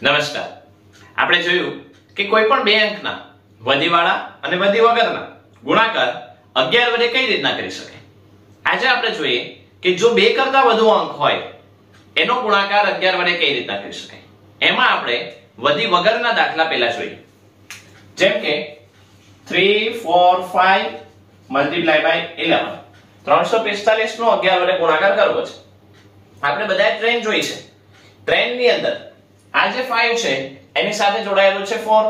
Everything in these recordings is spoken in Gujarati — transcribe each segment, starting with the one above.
નમસ્કાર. આપણે જોયું કે કોઈ પણ બે અંકના વધીવાળા અને વધી વગરના ગુણાકાર 11 વડે કઈ રીતના કરી શકાય. આજે આપણે જોઈએ કે જો બે કરતા વધુ અંક હોય એનો ગુણાકાર 11 વડે કઈ રીતના કરી શકાય. એમાં આપણે વધી વગરના દાખલા પહેલા જોઈએ. જેમ કે 3 4 5 મલ્ટીપ્લાય બાય 11 345 નો 11 વડે ગુણાકાર કરવો છે. આપણે બધાએ ટ્રેન જોઈ છે. ટ્રેનની અંદર આ જે 5 છે એની સાથે જોડાયેલું છે 4,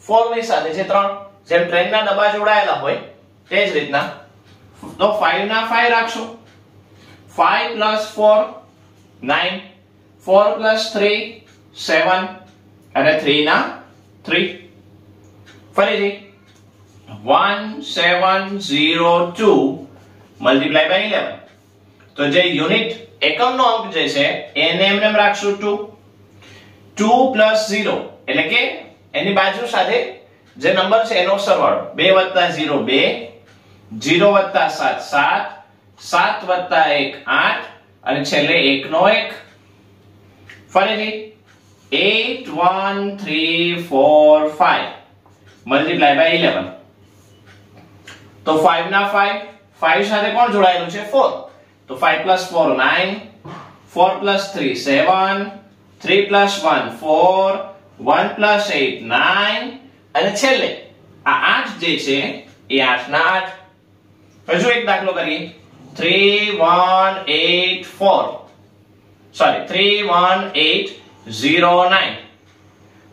4 ની સાથે છે 3. જેમ ટ્રેનના ડબ્બા જોડાયેલા હોય તે જ રીતના તો 5 ના 5 રાખશું. 5 + 4 9, 4 + 3 7 અને 3 ના 3. ફરીથી 1702 મલ્ટીપ્લાય બાય 11 તો જે યુનિટ એકમનો અંક જે છે એને એમને એમ રાખશું 2. 2 + 0 એટલે કે એની બાજુ સાથે જે નંબર છે એનો સરવાળો 2 + 0 2, 0 + 7 7, 7 + 1 8 અને છેલ્લે 1 નો 1. ફરીથી 8 1 3 4 5 મલ્ટીપ્લાય બાય 11 તો 5 ના 5, 5 સાથે કોણ જોડાયેલું છે 4 તો 5 + 4 9, 4 + 3 7, 3 + 1 4, 1 + 8 9 અને છેલ્લે આ 8 જે છે એ 8 ના 8. હજુ એક દાખલો કરીએ. 3 1 8 4 સોરી 3 1 8 0 9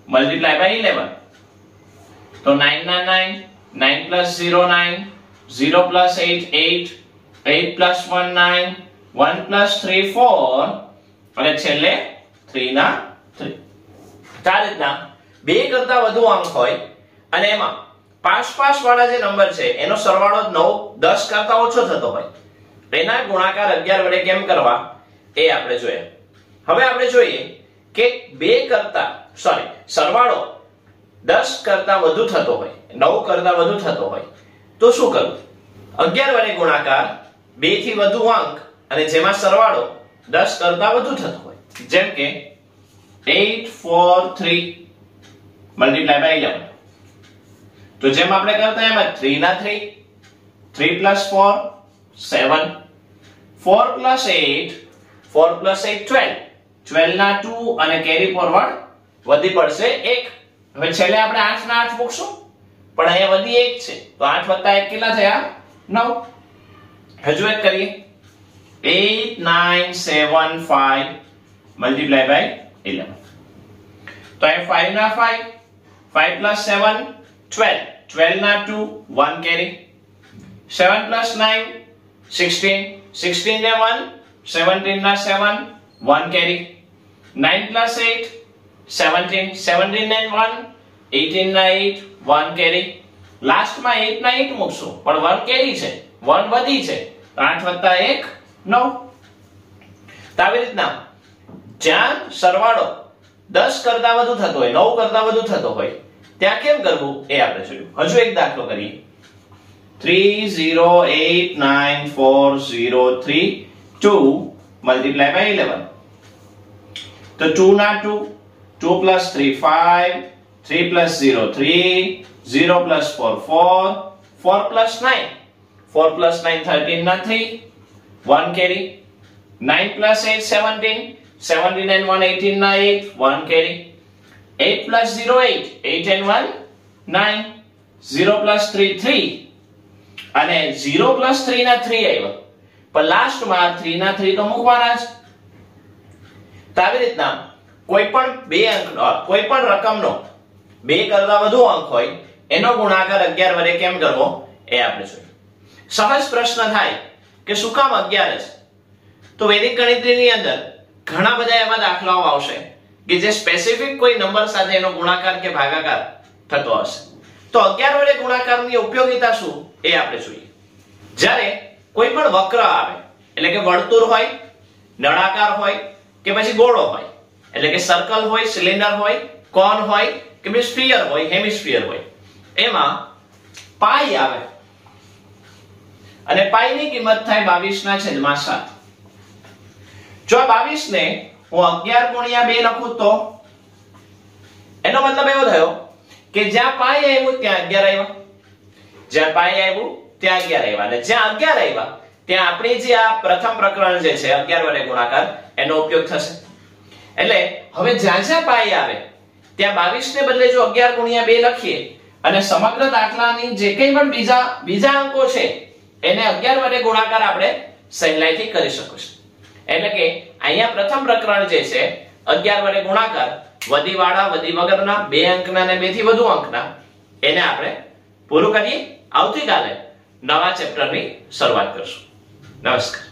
મલ્ટીપ્લાય બાય 11 તો 9 ના 9, 9 + 0 9, 0 + 8 8, 8 + 1 9, 1 + 3 4 અને છેલ્લે 3 ના 3. આ રીતના બે કરતા વધુ અંક હોય અને એમાં 5 5 વાળા જે નંબર છે એનો સરવાળો 9 10 કરતા ઓછો થતો હોય એના ગુણાકાર 11 વડે કેમ કરવા એ આપણે જોયા. હવે આપણે જોઈએ કે સરવાળો 10 કરતા વધુ થતો હોય 9 કરતા વધુ થતો હોય તો શું કરવું. 11 વડે ગુણાકાર 2 થી વધુ અંક અને જેમાં સરવાળો 10 કરતા વધુ થતો હોય. જેમ કે 8 4 3 મલ્ટીપ્લાય બાય 11 તો જેમ આપણે કરતા એમ 3 ના 3, 3 + 4 7, 4 + 8 4 + 8 12, 12 ના 2 અને કેરી ફોરવર્ડ વધી પડશે 1. હવે છેલ્લે આપણે 8 ના 8 મૂકશું પણ અહીંયા વધી 1 છે તો 8 + 1 કેટલા થયા 9. હજુ એક કરીએ 8 9 7 5 મલ્ટીપ્લાય બાય 11 તો અહીંયા 5 ના 5, 5 + 7 12, 12 ના 2 1 કેરી, 7 + 9 16, 16 ને 1 17 ના 7 1 કેરી, 9 + 8 17, 17 ને 1 18 ના 8 1 કેરી. લાસ્ટમાં 8 ના 8 મૂકશું પણ 1 કેરી છે 1 વધી છે 8 + 1 9. તો આવી રીતના જ્યાં સરવાળો 10 કરતા વધુ થતો હોય 9 કરતા વધુ થતો હોય ત્યાં કેમ કરવું એ આપણે જોયું. હજુ એક દાખલો કરીએ. 3 0 8 9 4 0 3 2 મલ્ટીપ્લાય બાય 11 તો 2 ના 2, 2 + 3 5, 3 + 0 3, 0 + 4 4, 4 + 9, 4 + 9 13 ના 3 1 કેરી, 9 + 8 17, 17 and 1 18 ના 8 1 કેરી, 8 + 0 8, 8 and 1 9, 0 + 3 3 અને 0 + 3 ના 3 આવ્યા પણ લાસ્ટમાં 3 ના 3 તો મૂકવાના જ. તો આવી રીતના કોઈ પણ રકમનો બે કરતા વધુ અંક હોય એનો ગુણાકાર 11 વડે કેમ કરવો એ આપણે જોઈએ. સહજ પ્રશ્ન થાય કે શું કામ 11 છે તો વૈદિક ગણિતની અંદર ઘણા બધા એવા દાખલાઓ આવશે કે જે સ્પેસિફિક કોઈ નંબર સાથે એનો ગુણાકાર કે ભાગાકાર થતો હશે. તો 11 વડે ગુણાકારની ઉપયોગિતા શું એ આપણે જોઈએ. જ્યારે કોઈ પણ વક્ર આવે એટલે કે વર્તુળ હોય, નળાકાર હોય કે પછી ગોળો હોય એટલે કે સર્કલ હોય, સિલિન્ડર હોય, કોન હોય કે સ્ફિયર હોય, હેમિસ્ફિયર હોય એમાં પાઈ આવે અને પાઈ ની કિંમત થાય 22/7. જો આ 22 ને હું 11 × 2 લખું તો એનો મતલબ એવો થયો કે જ્યાં પાઈ આવ્યું ત્યાં 11 આવ્યા, જ્યાં પાઈ આવ્યું ત્યાં 11 આવ્યા, અને જ્યાં 11 આવ્યા ત્યાં આપણી જે આ પ્રથમ પ્રકરણ જે છે 11 વડે ગુણાકાર એનો ઉપયોગ થશે. એટલે હવે જ્યાં જ્યાં પાઈ આવે ત્યાં 22 ને બદલે જો 11 ગુણ્યા 2 લખીએ અને સમગ્ર દાખલાની જે કંઈ પણ બીજા અંકો છે એને 11 વડે ગુણાકાર આપણે સહેલાઈથી કરી શકીશું. એટલે કે અહીંયા પ્રથમ પ્રકરણ જે છે 11 વડે ગુણાકાર વધી વાળા વધી વગરના 2 અંકના અને 2 થી વધુ અંકના એને આપણે પૂરું કરીએ. આવતીકાલે નવા ચેપ્ટરની શરૂઆત કરશું. નમસ્કાર.